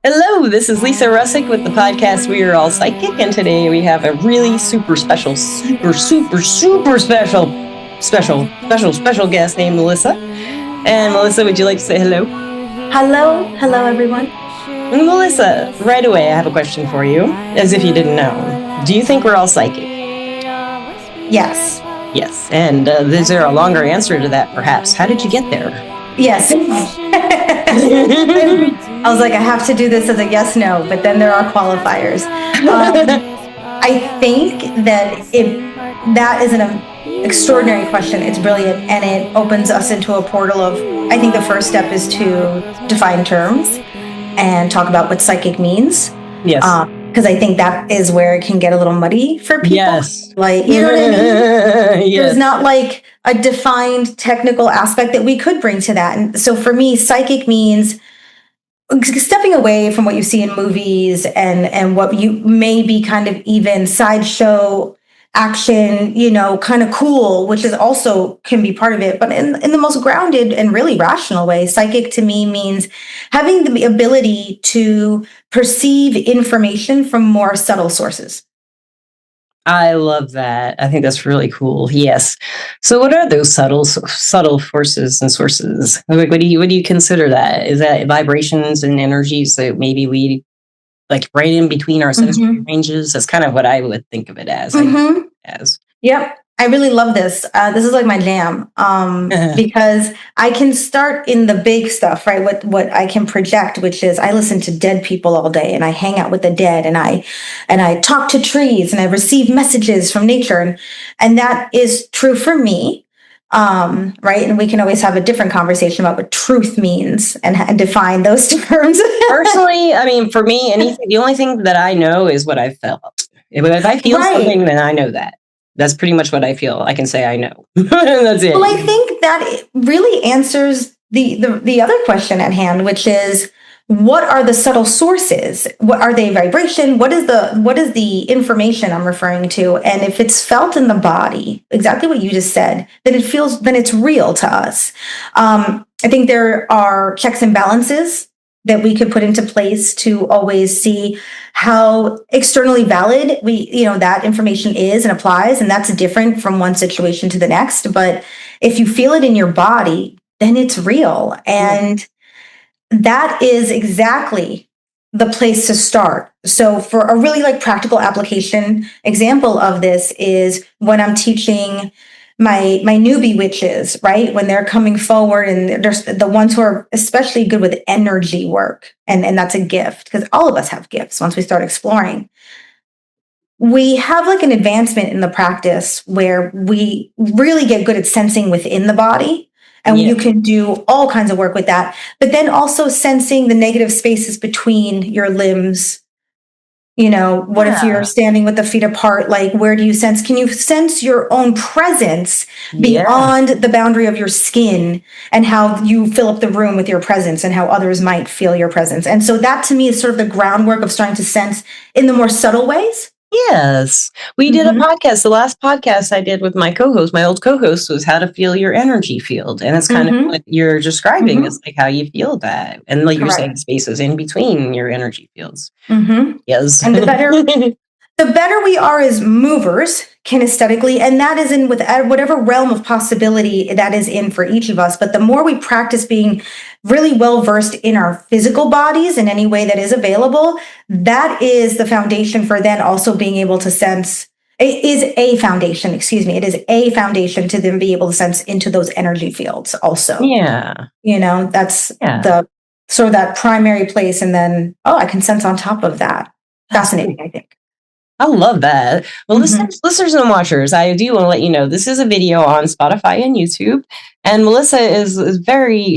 Hello, this is Lisa Russick with the podcast We Are All Psychic, and today we have a really super special special guest named Melissa. And Melissa, would you like to say hello? Hello everyone. And Melissa, right away I have a question for you, as if you didn't know. Do you think we're all psychic? Yes. Yes, and is there a longer answer to that, perhaps? How did you get there? Yes. I was like, I have to do this as a yes/no, but then there are qualifiers. I think that that is an extraordinary question. It's brilliant, and it opens us into a portal of, I think the first step is to define terms and talk about what psychic means. Yes. Because I think that is where it can get a little muddy for people. Yes. Like, you know what I mean? Yes. There's not like a defined technical aspect that we could bring to that. And so for me, psychic means stepping away from what you see in movies and what you may be kind of even sideshow action, kind of cool, which is also can be part of it. But in the most grounded and really rational way, psychic to me means having the ability to perceive information from more subtle sources. I love that. I think that's really cool. Yes. So what are those subtle forces and sources? Like, what do you consider that? Is that vibrations and energies that maybe we like right in between our sensory ranges? That's kind of what I would think of it as. Yep. I really love this. This is like my jam because I can start in the big stuff, right? What I can project, which is I listen to dead people all day, and I hang out with the dead, and I talk to trees, and I receive messages from nature, and that is true for me, right? And we can always have a different conversation about what truth means and define those terms. Personally, I mean, for me, the only thing that I know is what I felt. If I feel something, then I know that. That's pretty much what I feel. I can say I know. That's it. Well, I think that really answers the other question at hand, which is, what are the subtle sources? What are they vibration? What is the information I'm referring to? And if it's felt in the body, exactly what you just said, then it's real to us. I think there are checks and balances that we could put into place to always see how externally valid that information is and applies. And that's different from one situation to the next. But if you feel it in your body, then it's real. And that is exactly the place to start. So for a really practical application example of this is when I'm teaching my newbie witches, right? When they're coming forward, and there's the ones who are especially good with energy work. And that's a gift, because all of us have gifts once we start exploring. We have an advancement in the practice where we really get good at sensing within the body. And you can do all kinds of work with that. But then also sensing the negative spaces between your limbs. What if you're standing with the feet apart? Where do you sense? Can you sense your own presence beyond the boundary of your skin, and how you fill up the room with your presence and how others might feel your presence? And so that to me is sort of the groundwork of starting to sense in the more subtle ways. Yes. We did a podcast. The last podcast I did with my old co-host, was how to feel your energy field. And that's kind of what you're describing is how you feel that. And you're saying spaces in between your energy fields. Yes. And the better we are as movers, kinesthetically, and that is in with whatever realm of possibility that is in for each of us. But the more we practice being really well versed in our physical bodies in any way that is available, that is the foundation for then also being able to sense. It is a foundation to then be able to sense into those energy fields also. Yeah. That's the sort of that primary place. And then, I can sense on top of that. Fascinating, I think. I love that. Well, listeners and watchers, I do want to let you know this is a video on Spotify and YouTube. And Melissa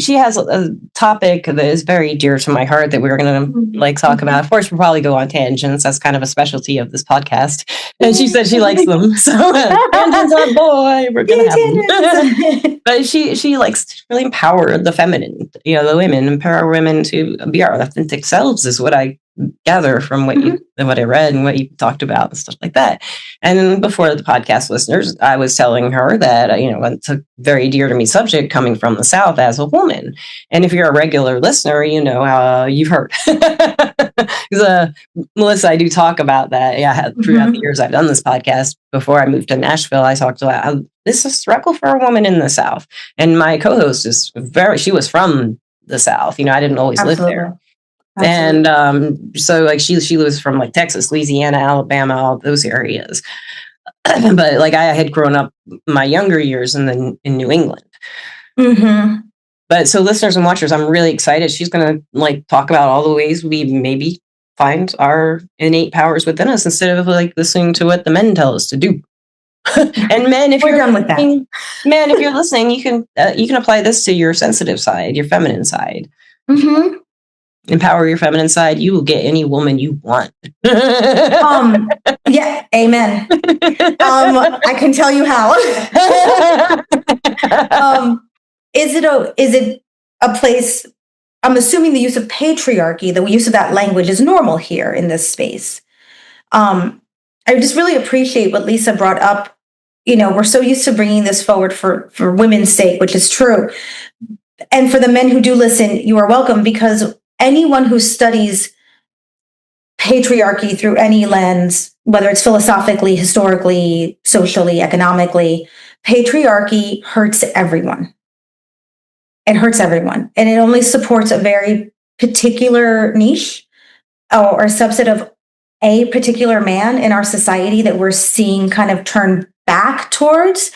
she has a topic that is very dear to my heart that we're going to talk about. Of course, we'll probably go on tangents. That's kind of a specialty of this podcast. And she said she likes them. So tangents are boy, we're going to have them. But she likes to really empower the feminine, the women, empower women to be our authentic selves is what I gather from what I read and what you talked about and stuff like that. And before the podcast listeners, I was telling her that, it's a very dear to me subject coming from the South as a woman. And if you're a regular listener, you've heard. Because Melissa, I do talk about that. Yeah, throughout the years I've done this podcast. Before I moved to Nashville, I talked about how this is a struggle for a woman in the South. And my co-host is she was from the South. I didn't always live there. Absolutely. And so like she lives from like Texas, Louisiana, Alabama, all those areas. But like I had grown up my younger years in New England. But so listeners and watchers, I'm really excited. She's going to like talk about all the ways we maybe find our innate powers within us instead of like listening to what the men tell us to do. And men, if you're done with that, men, if you're listening, you can apply this to your sensitive side, your feminine side. Empower your feminine side. You will get any woman you want. Yeah, amen. I can tell you how. Is it a place? I'm assuming the use of patriarchy, the use of that language, is normal here in this space. I just really appreciate what Lisa brought up. We're so used to bringing this forward for women's sake, which is true. And for the men who do listen, you are welcome, because anyone who studies patriarchy through any lens, whether it's philosophically, historically, socially, economically, patriarchy hurts everyone. It hurts everyone. And it only supports a very particular niche or a subset of a particular man in our society that we're seeing kind of turn back towards.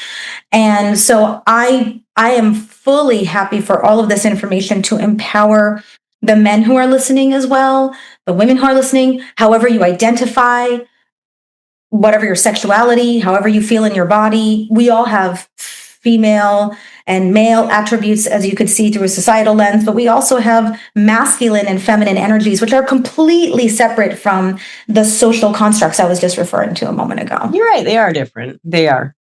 And so I am fully happy for all of this information to empower the men who are listening as well, the women who are listening, however you identify, whatever your sexuality, however you feel in your body. We all have female and male attributes, as you could see through a societal lens, but we also have masculine and feminine energies, which are completely separate from the social constructs I was just referring to a moment ago. You're right. They are different. They are.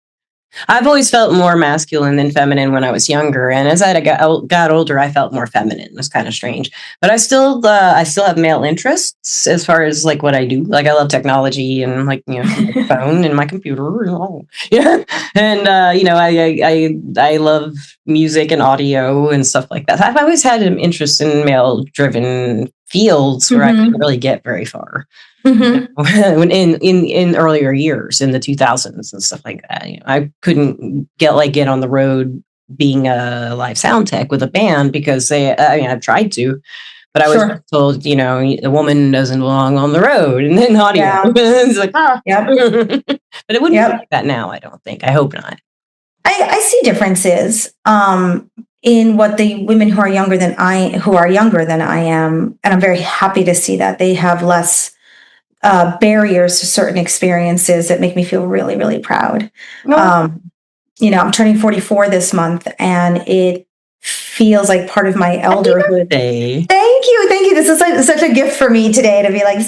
I've always felt more masculine than feminine when I was younger, and as I got older, I felt more feminine. It was kind of strange, but I still have male interests as far as like what I do. Like I love technology and like my phone and my computer and all. Yeah, and I love music and audio and stuff like that. I've always had an interest in male-driven fields where I couldn't really get very far. When in earlier years in the 2000s and stuff like that, I couldn't get on the road being a live sound tech with a band because I've tried to, but I was told a woman doesn't belong on the road and then audio. It's like but it wouldn't be like that now. I don't think. I hope not. I see differences in what the women who are younger than I am, and I'm very happy to see that they have less barriers to certain experiences that make me feel really, really proud. I'm turning 44 this month, and it feels like part of my elderhood. Thank you. This is such a gift for me today to be like,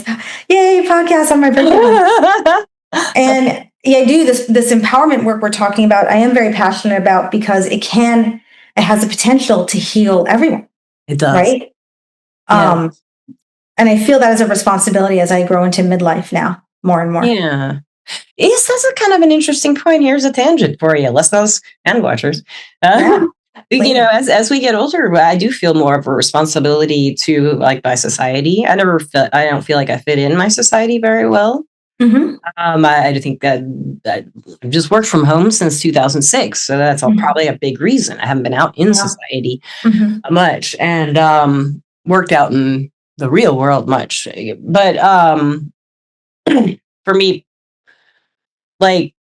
yay, podcast on my birthday. And I do this empowerment work we're talking about. I am very passionate about because it has the potential to heal everyone. It does. Right? Yeah. And I feel that as a responsibility as I grow into midlife now, more and more. Yeah. Yes, that's a kind of an interesting point. Here's a tangent for you, listeners and watchers. As we get older, I do feel more of a responsibility to like my society. I don't feel like I fit in my society very well. I think that I've just worked from home since 2006. So that's probably a big reason. I haven't been out in society much and worked out in the real world much, but for me, like,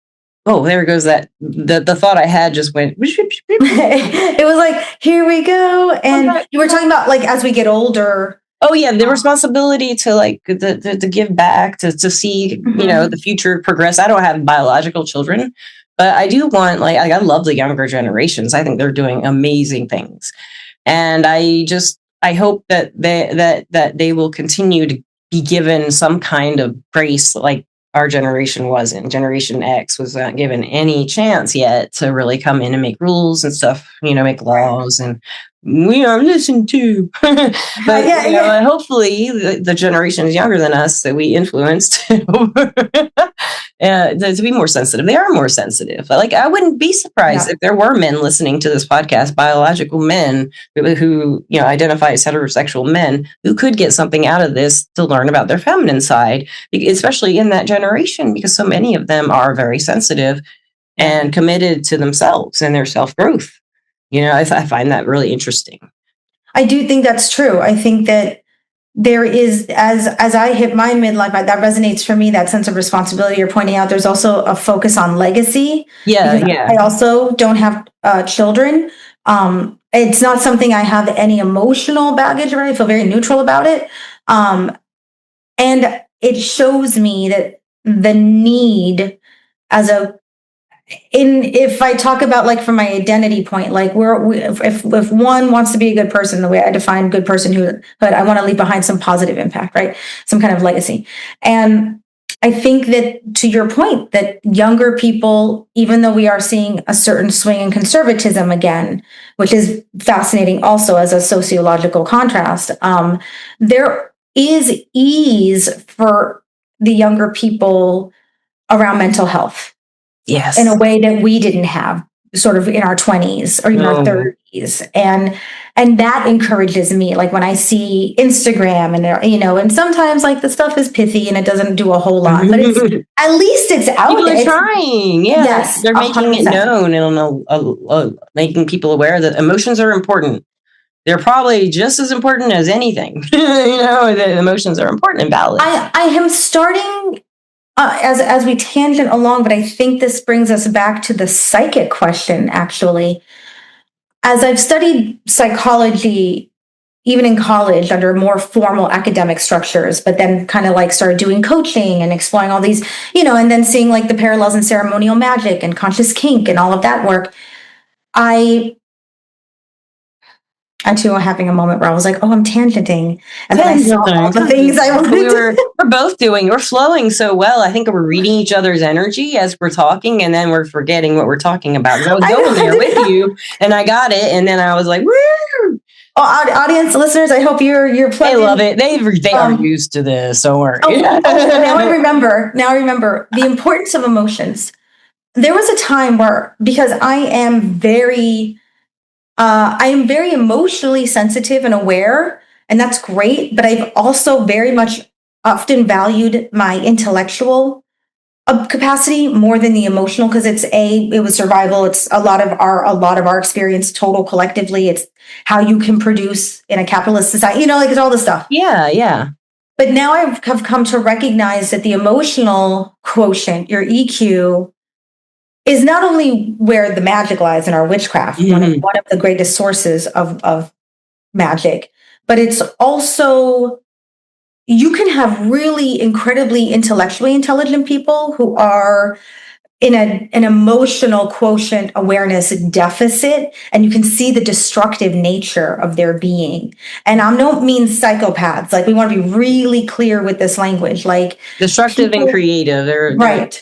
there goes that the thought I had just went. It was like, here we go, and you were talking about like as we get older. Oh yeah, the responsibility to like to give back, to see the future progress. I don't have biological children, but I do want I love the younger generations. I think they're doing amazing things, and I hope that they will continue to be given some kind of grace like our generation wasn't. Generation X was not given any chance yet to really come in and make rules and stuff, make laws and we are listened to. But hopefully the generation is younger than us that we influenced to be more sensitive. They are more sensitive. Like, I wouldn't be surprised if there were men listening to this podcast, biological men who identify as heterosexual men, who could get something out of this to learn about their feminine side, especially in that generation, because so many of them are very sensitive and committed to themselves and their self-growth. I find that really interesting. I do think that's true. I think that there is, as I hit my midlife, that resonates for me, that sense of responsibility you're pointing out. There's also a focus on legacy. I also don't have children. It's not something I have any emotional baggage around. I feel very neutral about it. And it shows me that the need if I talk about, like, from my identity point, like, if one wants to be a good person, the way I define good personhood, I want to leave behind some positive impact, right? Some kind of legacy. And I think that, to your point, that younger people, even though we are seeing a certain swing in conservatism again, which is fascinating also as a sociological contrast, there is ease for the younger people around mental health. Yes. In a way that we didn't have sort of in our 20s or even our 30s. And that encourages me. Like, when I see Instagram and and sometimes, like, the stuff is pithy and it doesn't do a whole lot, but at least it's out people there. People are trying. Yeah. Yes, they're making 100%. It known and making people aware that emotions are important. They're probably just as important as anything. The emotions are important and valid. I am starting as we tangent along, but I think this brings us back to the psychic question, actually. As I've studied psychology, even in college, under more formal academic structures, but then kind of, like, started doing coaching and exploring all these, and then seeing, like, the parallels in ceremonial magic and conscious kink and all of that work, I too am having a moment where I was like, I'm tangenting. And then I saw all the things I wanted to. We're both we're flowing so well. I think we're reading each other's energy as we're talking, and then we're forgetting what we're talking about. I was going there with you, and I got it, and then I was like, woo! Audience, listeners, I hope you're plugged in. They love it. They are used to this. Don't worry. Now I remember the importance of emotions. There was a time where, because I am very emotionally sensitive and aware, and that's great. But I've also very much often valued my intellectual capacity more than the emotional, because it was survival. It's a lot of our experience total collectively. It's how you can produce in a capitalist society. It's all this stuff. Yeah. But now I have come to recognize that the emotional quotient, your EQ, is not only where the magic lies in our witchcraft, one of the greatest sources of magic, but it's also, you can have really incredibly intellectually intelligent people who are in an emotional quotient awareness deficit, and you can see the destructive nature of their being. And I don't mean psychopaths. Like, we want to be really clear with this language. Like, destructive and creative. They're right.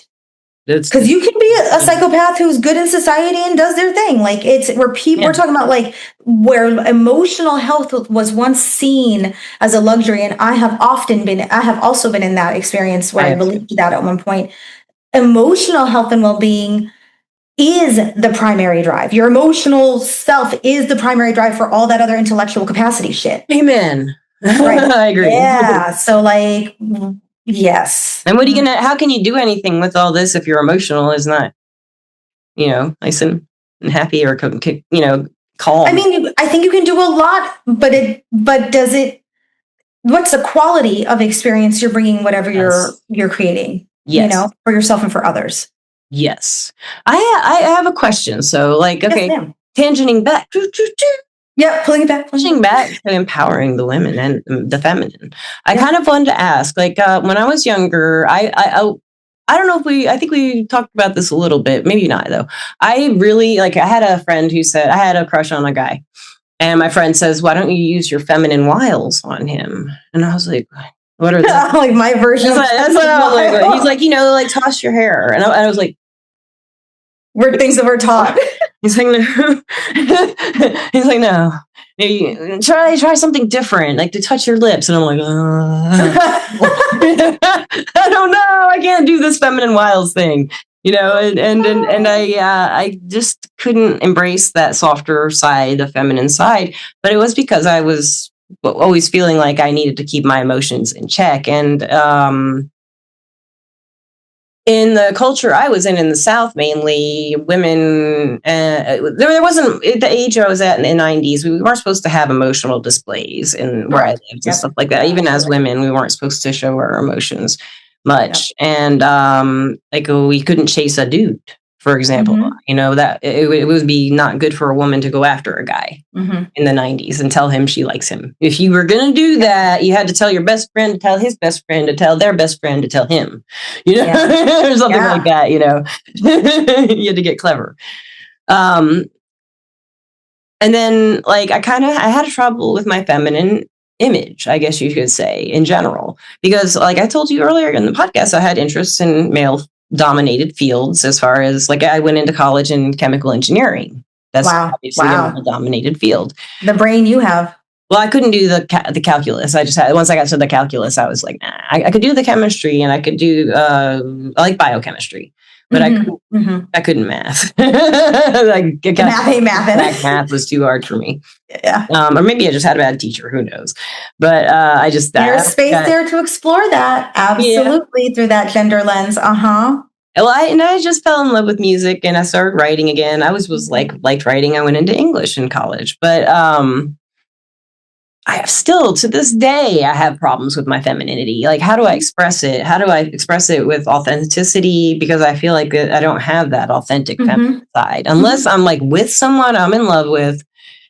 Because you can be a psychopath who's good in society and does their thing. Like, it's where people are talking about, like, where emotional health was once seen as a luxury. And I have also been in that experience where I believed that at one point. Emotional health and well-being is the primary drive. Your emotional self is the primary drive for all that other intellectual capacity shit. Amen. Right. I agree. Yeah. So, like, yes. And how can you do anything with all this if your emotional is not, nice and happy or, calm? I mean, I think you can do a lot, but does it, what's the quality of experience you're bringing, whatever you're creating, for yourself and for others? Yes. I have a question. So, like, okay, tangenting back. Yeah, pulling it back. Pushing back to empowering the women and the feminine. I kind of wanted to ask, like, when I was younger, I don't know if I think we talked about this a little bit, maybe not though. I really, like, I had a friend who said, I had a crush on a guy, and my friend says, why don't you use your feminine wiles on him? And I was like, what are those? Like my version. That's what I was like. He's like, like, toss your hair. And I was like, weird things that we're taught. He's like, no. He's like, no. Hey, try something different, like to touch your lips. And I'm like, I don't know. I can't do this feminine wiles thing, you know. And I just couldn't embrace that softer side, the feminine side. But it was because I was always feeling like I needed to keep my emotions in check. And in the culture I was in the South, mainly women, there wasn't, at the age I was at in the 90s, we weren't supposed to have emotional displays in where I lived and stuff like that. Even as women, we weren't supposed to show our emotions much. And like we couldn't chase a dude, for example. You know, that it would be not good for a woman to go after a guy in the 90s and tell him she likes him. If you were going to do that, you had to tell your best friend to tell his best friend to tell their best friend to tell him, you know, or something like that, you know. You had to get clever. And then like I had trouble with my feminine image, I guess you could say, in general, because like I told you earlier in the podcast, I had interests in male dominated fields. As far as like I went into college in chemical engineering. That's obviously a dominated field. The brain you have. Well, I couldn't do the calculus. I just had, once I got to the calculus, I was like, nah. I could do the chemistry, and I could do I like biochemistry, but I couldn't math. Like math was too hard for me. Yeah. Or maybe I just had a bad teacher. Who knows? But I just there's space there to explore that absolutely through that gender lens. Well, I just fell in love with music, and I started writing again. I was liked writing. I went into English in college, but I have still to this day I have problems with my femininity. Like, how do I express it? How do I express it with authenticity? Because I feel like I don't have that authentic feminine side unless I'm like with someone I'm in love with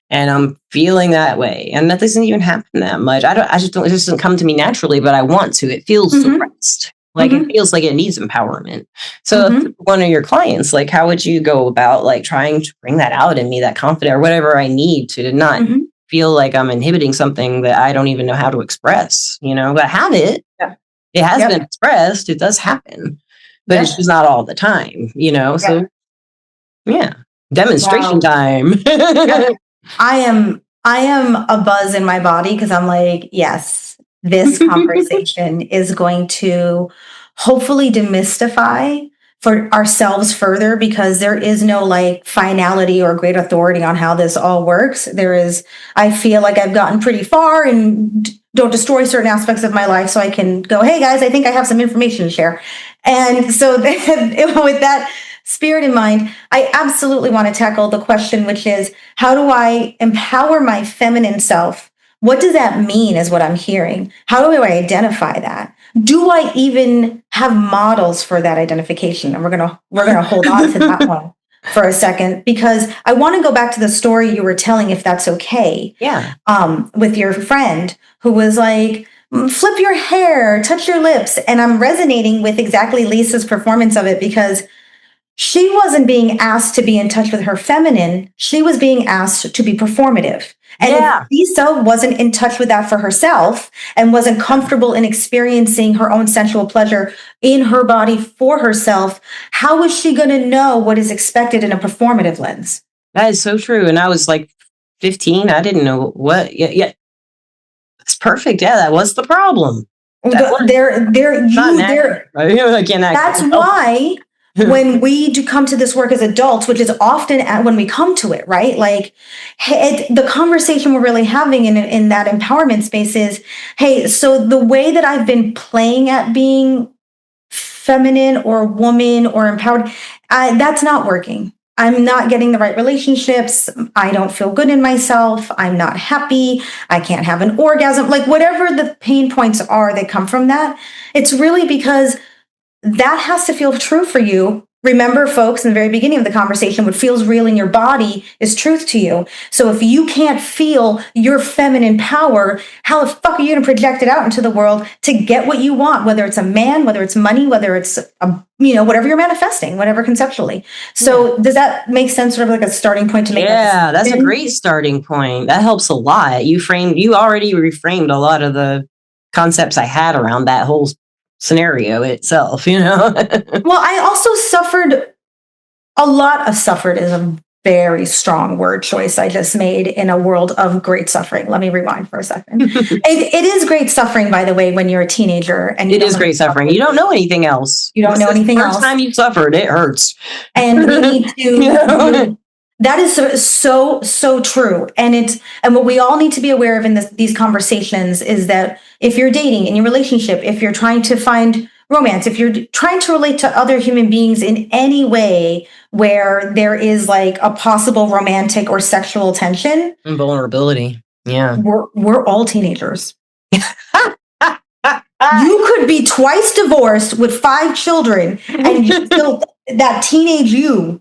and I'm feeling that way. And that doesn't even happen that much. It just doesn't come to me naturally, but I want to. It feels suppressed. Like it feels like it needs empowerment. So one of your clients, like, how would you go about like trying to bring that out in me, that confidence or whatever I need to not feel like I'm inhibiting something that I don't even know how to express, you know, but I have it. Yeah. It has been expressed. It does happen, but it's just not all the time, you know? So demonstration time. I am a buzz in my body because I'm like, yes, this conversation is going to hopefully demystify for ourselves further, because there is no like finality or great authority on how this all works. I feel like I've gotten pretty far and don't destroy certain aspects of my life so I can go, hey guys, I think I have some information to share. And so with that spirit in mind, I absolutely want to tackle the question, which is, how do I empower my feminine self? What does that mean is what I'm hearing. How do I identify that? Do I even have models for that identification? And we're gonna hold on to that one for a second, because I want to go back to the story you were telling, if that's okay. Yeah. With your friend who was like, flip your hair, touch your lips. And I'm resonating with exactly Lisa's performance of it, because she wasn't being asked to be in touch with her feminine. She was being asked to be performative. And if Lisa wasn't in touch with that for herself and wasn't comfortable in experiencing her own sensual pleasure in her body for herself, how was she going to know what is expected in a performative lens? That is so true. And I was like 15. I didn't know what. Yeah. It's perfect. Yeah, that was the problem. That's why when we do come to this work as adults, which is often when we come to it, right? Like the conversation we're really having in that empowerment space is, hey, so the way that I've been playing at being feminine or woman or empowered, that's not working. I'm not getting the right relationships. I don't feel good in myself. I'm not happy. I can't have an orgasm. Like whatever the pain points are that come from that, it's really because that has to feel true for you. Remember, folks, in the very beginning of the conversation, what feels real in your body is truth to you. So if you can't feel your feminine power, how the fuck are you going to project it out into the world to get what you want, whether it's a man, whether it's money, whether it's, whatever you're manifesting, whatever conceptually. So does that make sense? Sort of like a starting point to make that's a great starting point. That helps a lot. You already reframed a lot of the concepts I had around that whole scenario itself, you know. Well, I also suffered a lot of suffered is a very strong word choice I just made in a world of great suffering. Let me rewind for a second. It is great suffering, by the way, when you're a teenager. And it is great suffering. You don't know anything else. You don't know anything else. The first time you suffered, it hurts. And we need to... That is so true. And what we all need to be aware of in these conversations is that if you're dating, in your relationship, if you're trying to find romance, if you're trying to relate to other human beings in any way where there is like a possible romantic or sexual tension and vulnerability, we're all teenagers. You could be twice divorced with 5 children and you still that teenage you.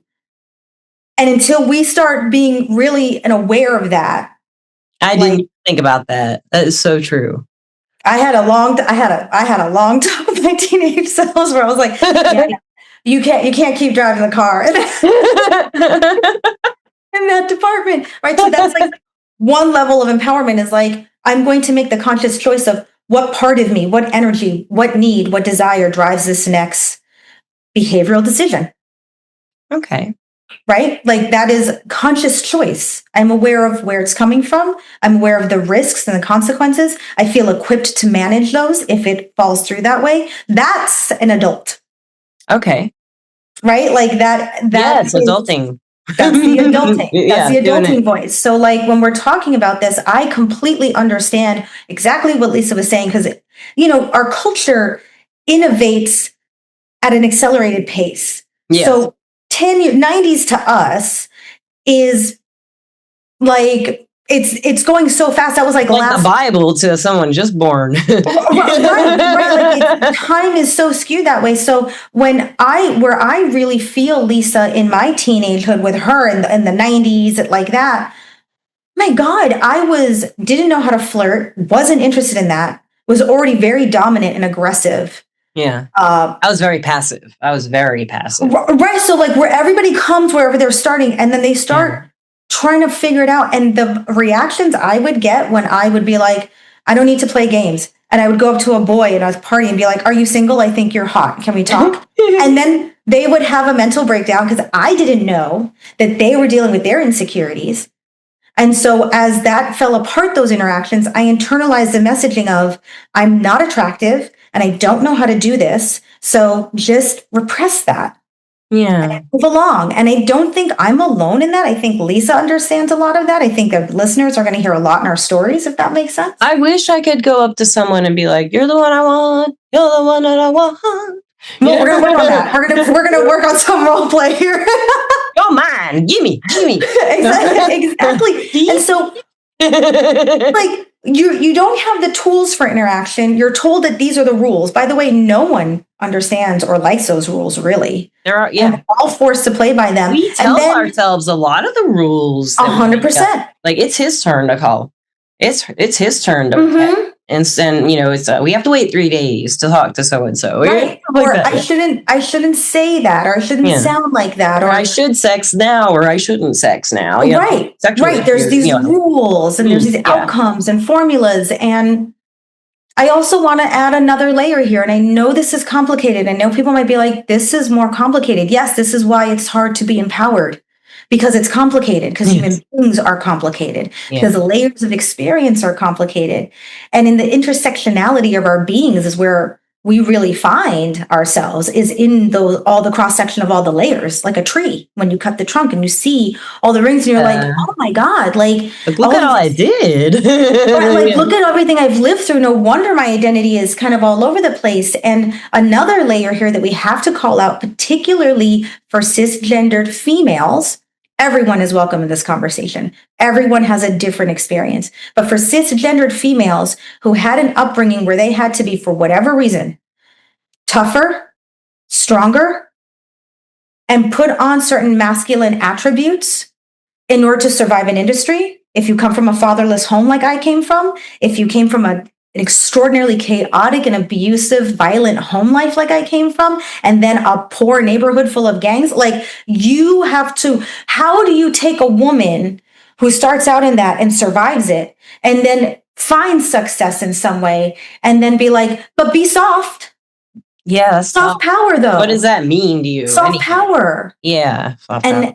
And until we start being really aware of that, I didn't think about that. That is so true. I had a long talk with my teenage selves where I was like, you can't keep driving the car in that department, right? So that's like one level of empowerment is like, I'm going to make the conscious choice of what part of me, what energy, what need, what desire drives this next behavioral decision. Okay. Right? Like that is conscious choice. I'm aware of where it's coming from. I'm aware of the risks and the consequences. I feel equipped to manage those if it falls through that way. That's an adult. Okay. Right? Like that yes, adulting. That's the adulting. That's the adulting voice. So like when we're talking about this, I completely understand exactly what Lisa was saying because, our culture innovates at an accelerated pace. Yes. So 90s to us is like it's going so fast. That was like the Bible to someone just born. right. Like time is so skewed that way. So where I really feel Lisa in my teenagehood with her in the 90s, like that. My God, I didn't know how to flirt, wasn't interested in that, was already very dominant and aggressive. Yeah. I was very passive. Right. So like where everybody comes wherever they're starting and then they start trying to figure it out. And the reactions I would get when I would be like, I don't need to play games. And I would go up to a boy at a party and be like, are you single? I think you're hot. Can we talk? And then they would have a mental breakdown because I didn't know that they were dealing with their insecurities. And so as that fell apart, those interactions, I internalized the messaging of I'm not attractive and I don't know how to do this. So just repress that. Yeah. And move along. And I don't think I'm alone in that. I think Lisa understands a lot of that. I think the listeners are going to hear a lot in our stories, if that makes sense. I wish I could go up to someone and be like, you're the one I want. You're the one that I want. Well, we're going to work on that. We're going to work on some role play here. You're mine. Gimme. Exactly. And so like you don't have the tools for interaction. You're told that these are the rules. By the way, no one understands or likes those rules really. There are, and we're all forced to play by them. We tell ourselves a lot of the rules. 100%. Like it's his turn to call. It's his turn to and it's we have to wait 3 days to talk to so and so. Right. Or I shouldn't say that, or I shouldn't sound like that, or I should sex now, or I shouldn't sex now. Right. Right. There's these rules and there's these outcomes and formulas. And I also want to add another layer here. And I know this is complicated. I know people might be like, this is more complicated. Yes, this is why it's hard to be empowered. Because it's complicated, because human beings are complicated, because the layers of experience are complicated. And in the intersectionality of our beings is where we really find ourselves, is in all the cross-section of all the layers, like a tree. When you cut the trunk and you see all the rings and you're like, oh my God, like look at all I did. Look at everything I've lived through. No wonder my identity is kind of all over the place. And another layer here that we have to call out, particularly for cisgendered females. Everyone is welcome in this conversation. Everyone has a different experience. But for cisgendered females who had an upbringing where they had to be, for whatever reason, tougher, stronger, and put on certain masculine attributes in order to survive in industry, if you come from a fatherless home like I came from, if you came from an extraordinarily chaotic and abusive, violent home life like I came from, and then a poor neighborhood full of gangs, like you have to, how do you take a woman who starts out in that and survives it and then finds success in some way and then be like, but be soft. Yeah. Soft power though. What does that mean to you? Soft power. Yeah. And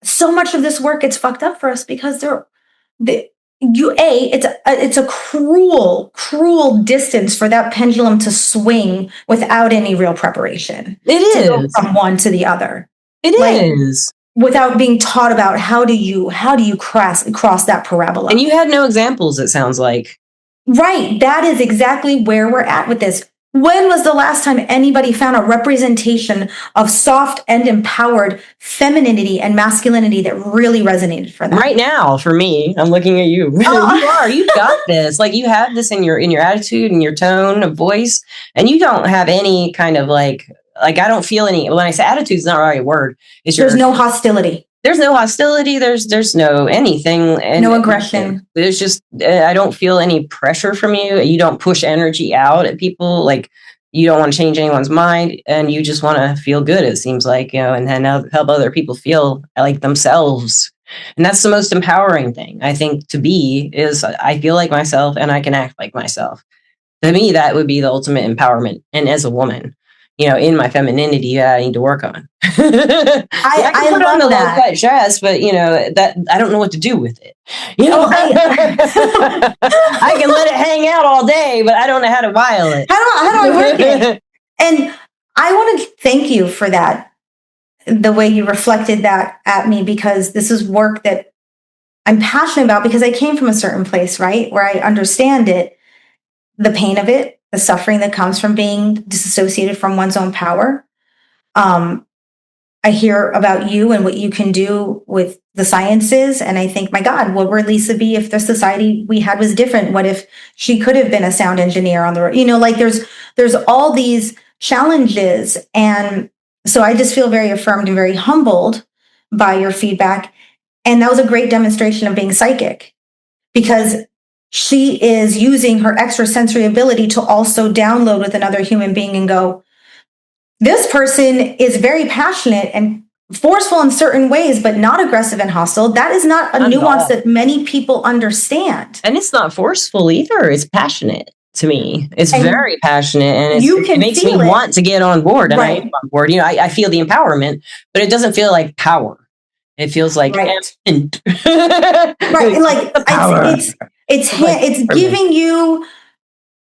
so much of this work gets fucked up for us because it's a cruel distance for that pendulum to swing without any real preparation. It is. To go from one to the other. It is. Without being taught about how do you cross that parabola. And you had no examples, it sounds like. Right. That is exactly where we're at with this. When was the last time anybody found a representation of soft and empowered femininity and masculinity that really resonated for them? Right now, for me, I'm looking at you. You've got this. Like, you have this in your attitude and your tone of voice, and you don't have any kind of like I don't feel any. When I say attitude, is not the right word. There's no hostility. There's no hostility. There's no anything. And no aggression. There's just, I don't feel any pressure from you. You don't push energy out at people. Like, you don't want to change anyone's mind, and you just want to feel good, it seems like, and then help other people feel like themselves. And that's the most empowering thing, I think, to be, is I feel like myself and I can act like myself. To me, that would be the ultimate empowerment. And as a woman, in my femininity, that I need to work on. I can put on the low-cut dress, but that I don't know what to do with it. I can let it hang out all day, but I don't know how to wile it. How do I work it? And I want to thank you for that, the way you reflected that at me, because this is work that I'm passionate about, because I came from a certain place, right, where I understand it, the pain of it, the suffering that comes from being disassociated from one's own power. I hear about you and what you can do with the sciences, and I think, my God, what would Lisa be if the society we had was different? What if she could have been a sound engineer on the road? There's all these challenges, and so I just feel very affirmed and very humbled by your feedback. And that was a great demonstration of being psychic, because she is using her extrasensory ability to also download with another human being and go, this person is very passionate and forceful in certain ways, but not aggressive and hostile. That is not a nuance that many people understand. And it's not forceful either. It's passionate to me. It's very passionate, and it makes me want to get on board. And I am on board. I feel the empowerment, but it doesn't feel like power. It feels like right. Like it's giving you,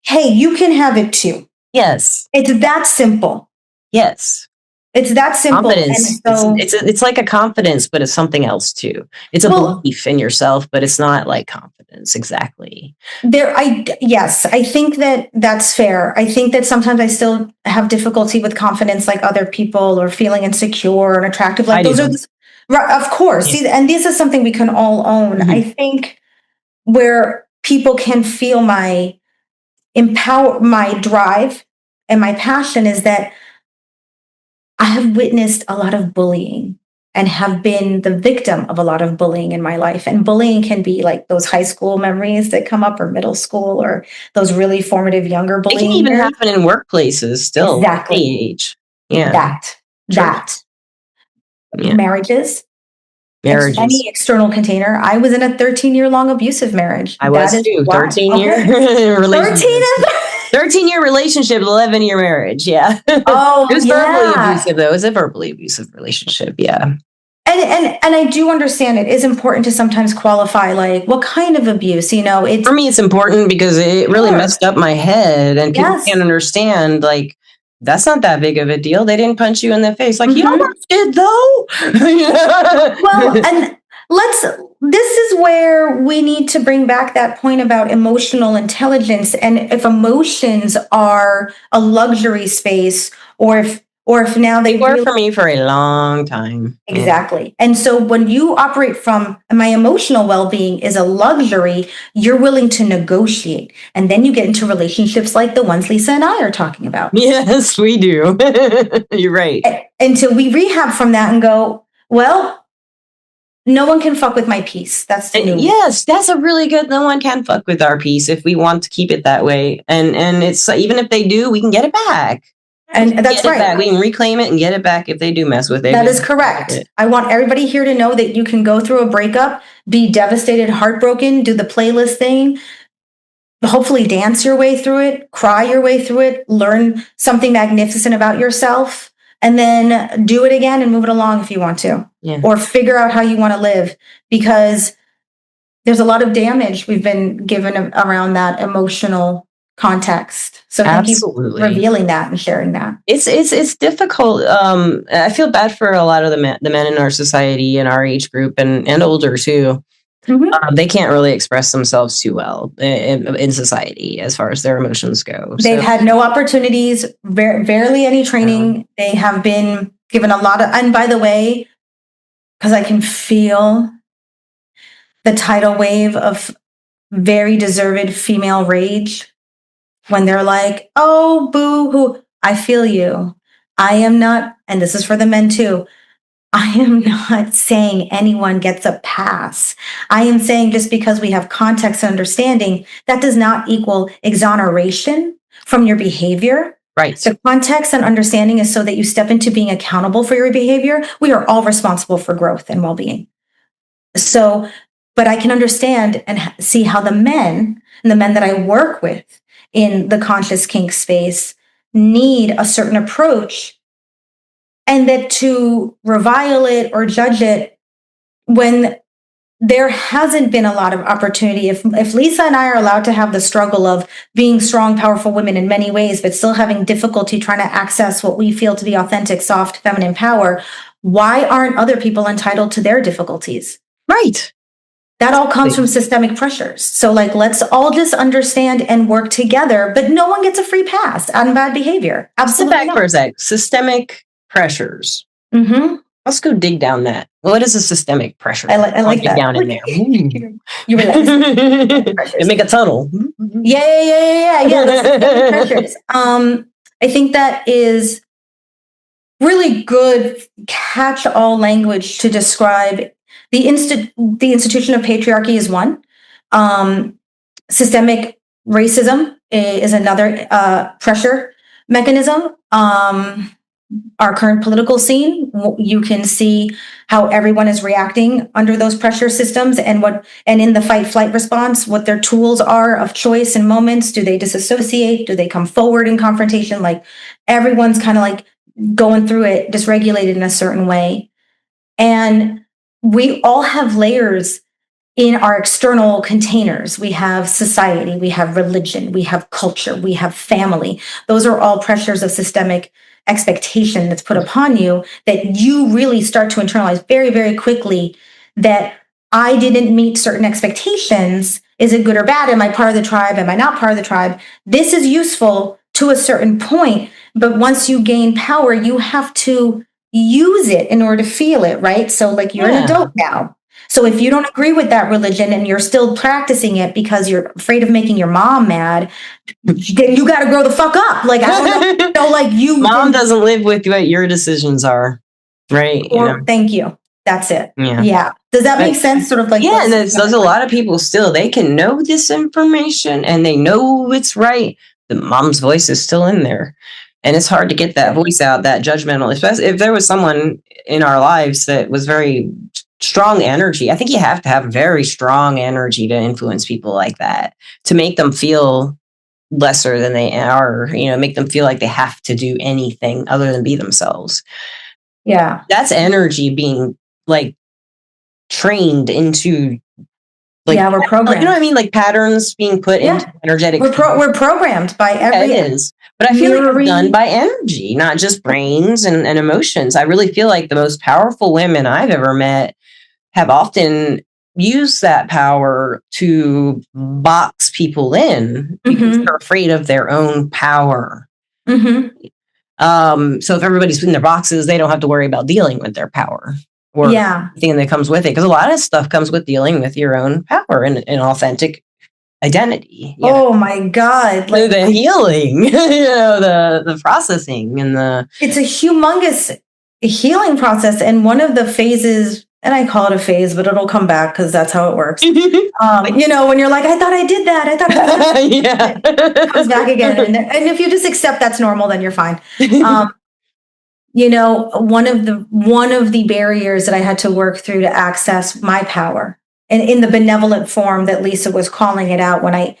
hey, you can have it too. Yes. It's that simple. Yes. It's that simple. Confidence. So, it's like a confidence, but it's something else too. It's a belief in yourself, but it's not like confidence exactly. I think that's fair. I think that sometimes I still have difficulty with confidence, like other people, or feeling insecure and attractive. Like those are, of course. Yeah. See, and this is something we can all own. Mm-hmm. I think where people can feel my drive and my passion is that I have witnessed a lot of bullying and have been the victim of a lot of bullying in my life. And bullying can be like those high school memories that come up, or middle school, or those really formative younger bullying. It can even happen in workplaces still. Exactly. Age. Yeah. That. Yeah. Marriages. Any external container. I was in a 13-year long abusive marriage. I was too. 13-year relationship. 13-year relationship, 11-year marriage. Yeah. Oh, it was verbally abusive, though. It was a verbally abusive relationship. Yeah. And I do understand it is important to sometimes qualify, like, what kind of abuse, For me, it's important because it really messed up my head, and people can't understand, like, that's not that big of a deal. They didn't punch you in the face. Like, you almost did, though. Well, and this is where we need to bring back that point about emotional intelligence. And if emotions are a luxury space, or if now they were for me for a long time. Exactly. And so when you operate from my emotional well-being is a luxury, you're willing to negotiate. And then you get into relationships like the ones Lisa and I are talking about. Yes, we do. You're right. Until we rehab from that and go, well, no one can fuck with my peace. That's the new. Yes, that's a really good. No one can fuck with our peace if we want to keep it that way. And it's even if they do, we can get it back. And that's right. We can reclaim it and get it back if they do mess with it. That is correct. I want everybody here to know that you can go through a breakup, be devastated, heartbroken, do the playlist thing, hopefully dance your way through it, cry your way through it, learn something magnificent about yourself, and then do it again and move it along if you want to. or figure out how you want to live, because there's a lot of damage we've been given around that emotional context. So thank you for revealing that and sharing that. It's difficult. I feel bad for a lot of the men in our society, in our age group, and older too. They can't really express themselves too well in society as far as their emotions go. They've had no opportunities, barely any training. They have been given a lot of, and by the way, because I can feel the tidal wave of very deserved female rage when they're like, oh, boo hoo, I feel you. I am not, and this is for the men too, I am not saying anyone gets a pass. I am saying just because we have context and understanding, that does not equal exoneration from your behavior. Right. The context and understanding is so that you step into being accountable for your behavior. We are all responsible for growth and well-being. So, but I can understand and see how the men that I work with in the conscious kink space need a certain approach, and that to revile it or judge it when there hasn't been a lot of opportunity. If Lisa and I are allowed to have the struggle of being strong, powerful women in many ways, but still having difficulty trying to access what we feel to be authentic, soft, feminine power, why aren't other people entitled to their difficulties? Right. That all comes from systemic pressures. So let's all just understand and work together, but no one gets a free pass on bad behavior. Absolutely. Sit back for a sec. Systemic pressure. Let's go dig down that. What is a systemic pressure? I like that. Down in there. You relax. Make a tunnel. Yeah. Systemic pressures. I think that is really good catch-all language to describe the institution of patriarchy is one. Systemic racism is another pressure mechanism. Our current political scene, you can see how everyone is reacting under those pressure systems, and in the fight-flight response, what their tools are of choice and moments. Do they disassociate? Do they come forward in confrontation? Everyone's kind of going through it, dysregulated in a certain way. And we all have layers in our external containers. We have society, we have religion, we have culture, we have family. Those are all pressures of systemic expectation that's put upon you that you really start to internalize very, very quickly, that I didn't meet certain expectations. Is it good or bad? Am I part of the tribe? Am I not part of the tribe? This is useful to a certain point, but once you gain power, you have to use it in order to feel it, right? So you're an adult now. So if you don't agree with that religion and you're still practicing it because you're afraid of making your mom mad, then you got to grow the fuck up. I don't know, Mom doesn't live with what your decisions are, right? Thank you. That's it. Yeah. Does that make sense? Sort of and there's a lot of people still, they can know this information and they know it's right. The mom's voice is still in there. And it's hard to get that voice out, that judgmental, especially if there was someone in our lives that was very strong energy. I think you have to have very strong energy to influence people like that, to make them feel lesser than they are, make them feel like they have to do anything other than be themselves. Yeah. That's energy being trained into we're programmed. You know what I mean? Patterns being put into energetic. We're programmed by every. It is. But I feel like it's done by energy, not just brains and emotions. I really feel like the most powerful women I've ever met have often used that power to box people in because they're afraid of their own power. So if everybody's in their boxes, they don't have to worry about dealing with their power or anything that comes with it. Because a lot of stuff comes with dealing with your own power and authentic identity. My God. The healing, the processing and it's a humongous healing process. And one of the phases, and I call it a phase, but it'll come back because that's how it works. When you're like, I thought I did that. I thought it comes back again. And if you just accept that's normal, then you're fine. One of the barriers that I had to work through to access my power, and in the benevolent form that Lisa was calling it out, when I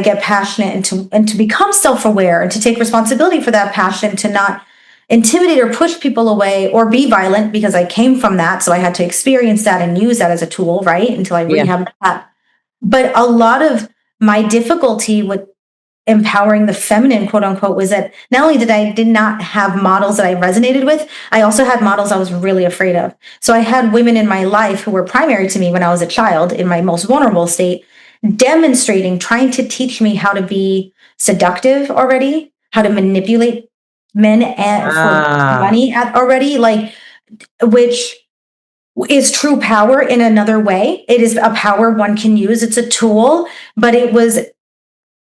get passionate and to become self-aware and to take responsibility for that passion, to not intimidate or push people away or be violent, because I came from that. So I had to experience that and use that as a tool, right? Until I rehabbed that. But a lot of my difficulty with empowering the feminine, quote unquote, was that not only did not have models that I resonated with, I also had models I was really afraid of. So I had women in my life who were primary to me when I was a child in my most vulnerable state, demonstrating, trying to teach me how to be seductive already, how to manipulate men and for money already, like, which is true power in another way. It is a power one can use. It's a tool, but it was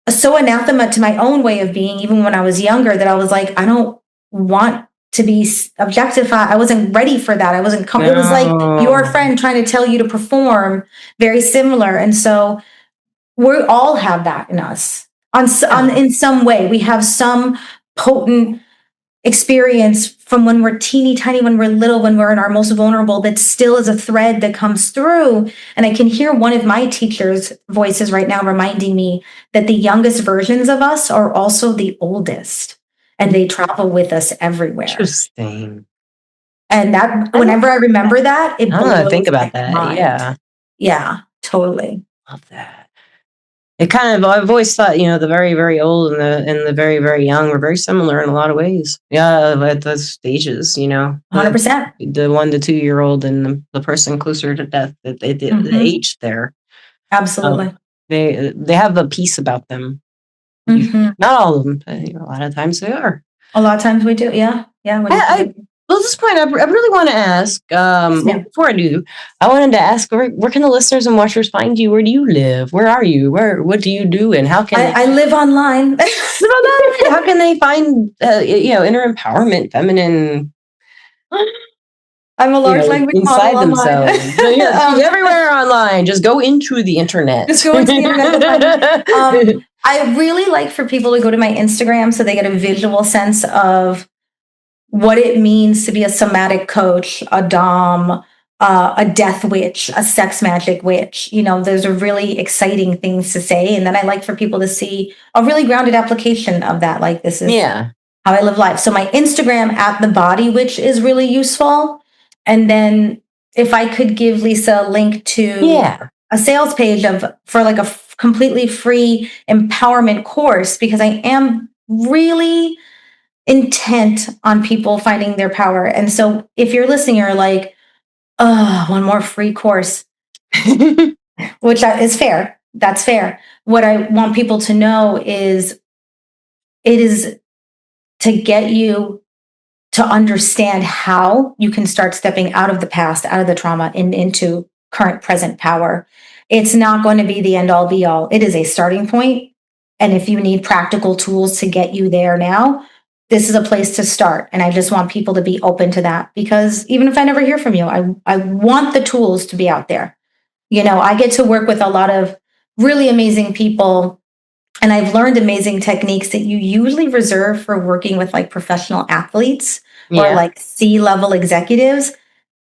so anathema to my own way of being, even when I was younger, that I was like, I don't want to be objectified. I wasn't ready for that. I wasn't It was like your friend trying to tell you to perform, very similar. And so we all have that in us in some way. We have some potent experience from when we're teeny tiny, when we're little, when we're in our most vulnerable, that still is a thread that comes through. And I can hear one of my teachers' voices right now reminding me that the youngest versions of us are also the oldest, and they travel with us everywhere. Interesting. And that, whenever I remember that, it blows think about that. Mind. Yeah, totally. Love that. It kind of, I've always thought, the very, very old and the very, very young were very similar in a lot of ways. Yeah, at those stages, 100%. The 1 to 2 year old and the person closer to death, the age there. Absolutely. They have a piece about them. Not all of them, but a lot of times they are. A lot of times we do, yeah. Well, at this point, I really want to ask, before I do, I wanted to ask, where can the listeners and watchers find you? Where do you live? Where are you? What do you do? And how can I live online? How can they find, inner empowerment, feminine? I'm a large language inside model themselves. She's everywhere online. Just go into the internet. Just go into the internet. I really like for people to go to my Instagram so they get a visual sense of what it means to be a somatic coach, a Domme, a death witch, a sex magic witch. Those are really exciting things to say. And then I like for people to see a really grounded application of that. Like, this is how I live life. So my Instagram @thebodywitch is really useful. And then if I could give Lisa a link to a sales page for like a completely free empowerment course, because I am really intent on people finding their power. And so if you're listening, you're like, oh, one more free course, which is fair. That's fair. What I want people to know is it is to get you to understand how you can start stepping out of the past, out of the trauma, and into current present power. It's not going to be the end all be all. It is a starting point. And if you need practical tools to get you there now, this is a place to start. And I just want people to be open to that, because even if I never hear from you, I want the tools to be out there. I get to work with a lot of really amazing people, and I've learned amazing techniques that you usually reserve for working with like professional athletes or like C-level executives.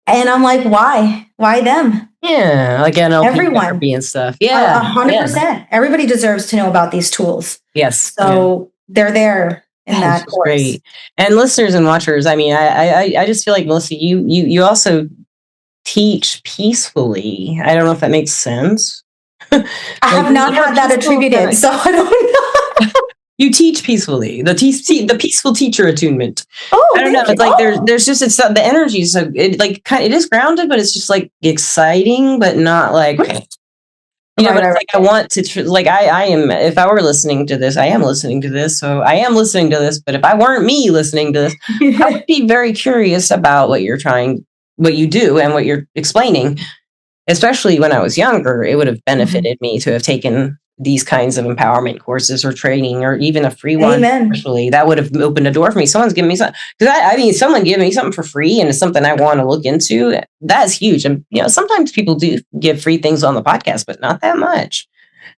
And I'm like, why? Why them? Yeah, like NLP therapy and stuff. Yeah, 100%. Everybody deserves to know about these tools. Yes. So they're there. That course. Great. And listeners and watchers, I mean, I just feel like, Melissa, you also teach peacefully. I don't know if that makes sense. I have not had that attributed, so I don't know. You teach peacefully. The peaceful teacher attunement. Oh, I don't know. It's like there's just the energy. So it is grounded, but it's just like exciting, but not like. But it's like I want to, I am, if I were listening to this, I am listening to this. So I am listening to this, but if I weren't me listening to this, I would be very curious about what you do and what you're explaining. Especially when I was younger, it would have benefited me to have taken these kinds of empowerment courses or training, or even a free one. Especially that would have opened a door for me. Someone's giving me something, because someone giving me something for free and it's something I want to look into. That's huge. And sometimes people do give free things on the podcast, but not that much.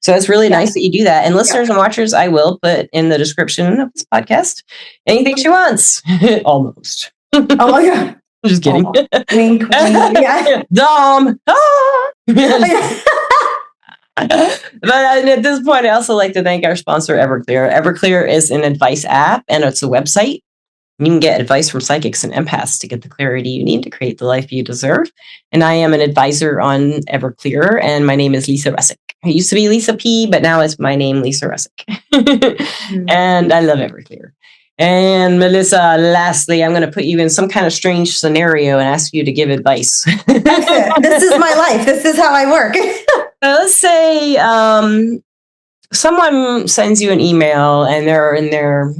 So it's really nice that you do that. And listeners and watchers, I will put in the description of this podcast anything she wants. Almost. Oh my God. I'm just kidding. Wink, wink. Yeah. Domme. But at this point, I also like to thank our sponsor, Everclear. Everclear is an advice app, and it's a website. You can get advice from psychics and empaths to get the clarity you need to create the life you deserve. And I am an advisor on Everclear, and my name is Lisa Russick. It used to be Lisa P, but now it's my name, Lisa Russick. And I love Everclear. And Melissa, lastly, I'm going to put you in some kind of strange scenario and ask you to give advice. That's it. This is my life. This is how I work. Let's say someone sends you an email and they're in their,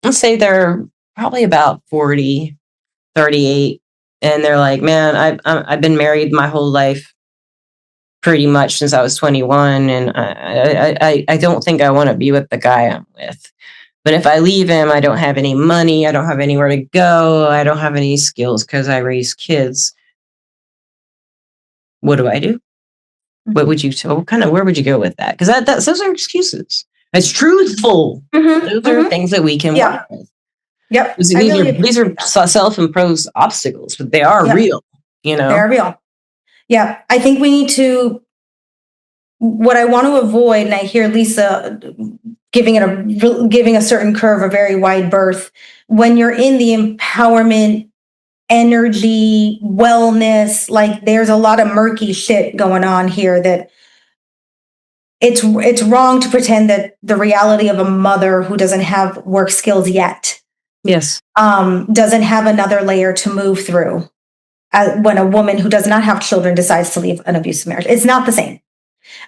let's say they're probably about 40, 38, and they're like, man, I've been married my whole life pretty much since I was 21, and I don't think I want to be with the guy I'm with. But if I leave him, I don't have any money, I don't have anywhere to go, I don't have any skills because I raise kids. What do I do? What would you, so kind of, where would you go with that? Because those are excuses. It's truthful. Those are things that we can work with. Yep. These are self-imposed obstacles, but they are real, you know? They're real. Yeah. I think we need to, what I want to avoid, and I hear Lisa giving a certain curve a very wide berth, when you're in the empowerment, energy, wellness, like there's a lot of murky shit going on here that it's wrong to pretend that the reality of a mother who doesn't have work skills yet, doesn't have another layer to move through when a woman who does not have children decides to leave an abusive marriage. It's not the same.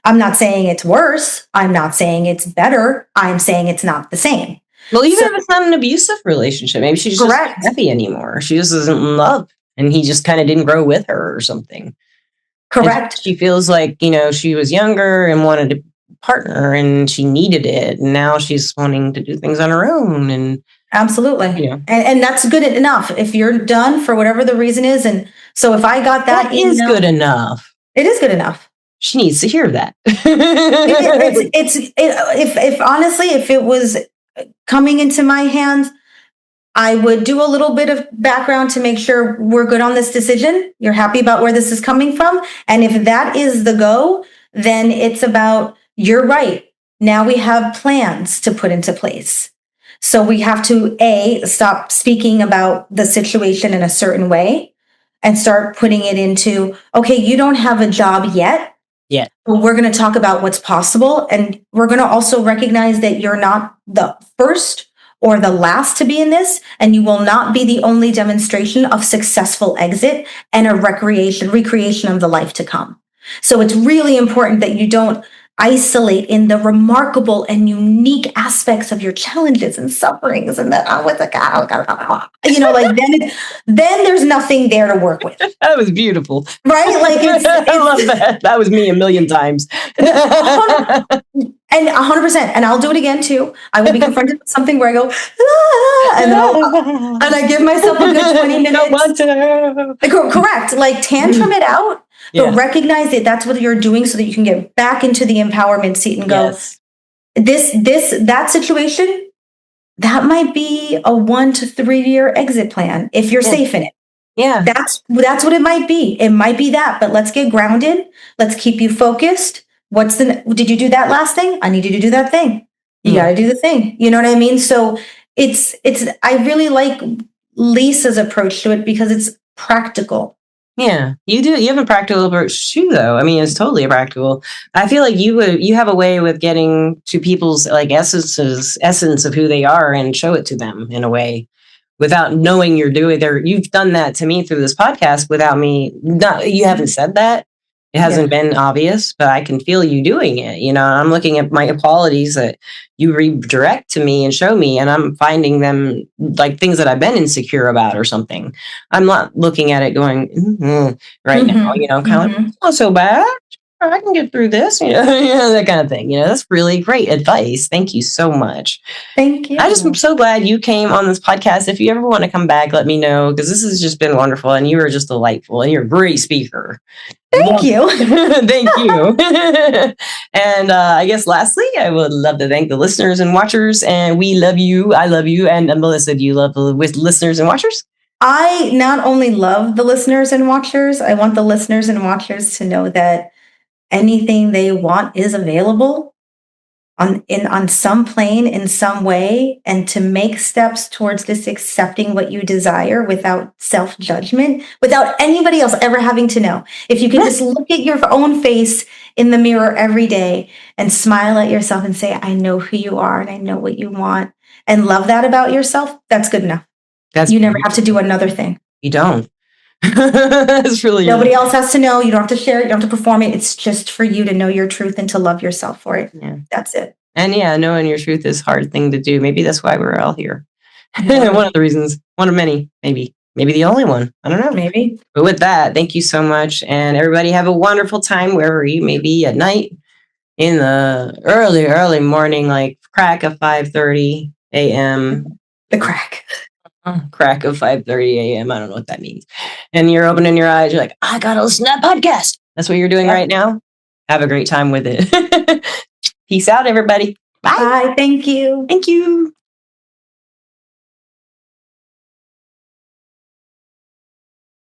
I'm not saying it's worse. I'm not saying it's better. I'm saying it's not the same. Well, even if it's not an abusive relationship, maybe she's just not happy anymore. She just isn't in love, and he just kind of didn't grow with her or something. Correct. And she feels like, you know, she was younger and wanted a partner, and she needed it, and now she's wanting to do things on her own. And absolutely, you know, and that's good enough if you're done for whatever the reason is. And so, if I got that, is good enough. It is good enough. She needs to hear that. If honestly, if it was coming into my hands, I would do a little bit of background to make sure we're good on this decision. You're happy about where this is coming from. And if that is the go, then it's about, you're right. Now we have plans to put into place. So we have to, stop speaking about the situation in a certain way and start putting it into, okay, you don't have a job yet. Yeah. We're going to talk about what's possible. And we're going to also recognize that you're not the first or the last to be in this, and you will not be the only demonstration of successful exit and a recreation of the life to come. So it's really important that you don't isolate in the remarkable and unique aspects of your challenges and sufferings, and that you know, like then there's nothing there to work with. That was beautiful, right? Like I love that. That was me a million times. And 100%. And I'll do it again too. I will be confronted with something where I go, and I give myself a good 20 minutes. Correct. Like tantrum it out. But recognize that that's what you're doing so that you can get back into the empowerment seat and go, that situation, that might be a 1 to 3 year exit plan if you're safe in it. Yeah. That's what it might be. It might be that, but let's get grounded. Let's keep you focused. Did you do that last thing? I need you to do that thing. You got to do the thing. You know what I mean? So I really like Lisa's approach to it because it's practical. Yeah, you do. You have a practical approach too, though. I mean, it's totally practical. I feel like you have a way with getting to people's like essence of who they are and show it to them in a way without knowing you're doing it. You've done that to me through this podcast without me. You haven't said that. It hasn't been obvious, but I can feel you doing it. You know, I'm looking at my qualities that you redirect to me and show me, and I'm finding them like things that I've been insecure about or something. I'm not looking at it going right now, you know, kind of like, it's not so bad. I can get through this, you know, that kind of thing. You know, that's really great advice. Thank you so much. Thank you. I'm so glad you came on this podcast. If you ever want to come back, let me know, because this has just been wonderful, and you are just delightful, and you're a great speaker. Thank you. Thank you. And I guess lastly, I would love to thank the listeners and watchers, and we love you. I love you. And Melissa, do you love the listeners and watchers? I not only love the listeners and watchers, I want the listeners and watchers to know that anything they want is available. on some plane in some way, and to make steps towards this accepting what you desire without self-judgment, without anybody else ever having to know. If you can just look at your own face in the mirror every day and smile at yourself and say, I know who you are and I know what you want, and love that about yourself, that's good enough. You never have to do another thing. You don't. It's really nobody else has to know. You don't have to share it. You don't have to perform it. It's just for you to know your truth and to love yourself for it. Yeah. That's it. And yeah, knowing your truth is a hard thing to do. Maybe that's why we're all here. One of the reasons, one of many, maybe the only one. I don't know. Maybe. But with that, thank you so much. And everybody have a wonderful time wherever you may be, at night, in the early morning, like crack of 5:30 a.m. The crack. Crack of 5:30 a.m. I don't know what that means. And you're opening your eyes. You're like, I got to listen to that podcast. That's what you're doing right now. Have a great time with it. Peace out, everybody. Bye. Bye. Thank you. Thank you.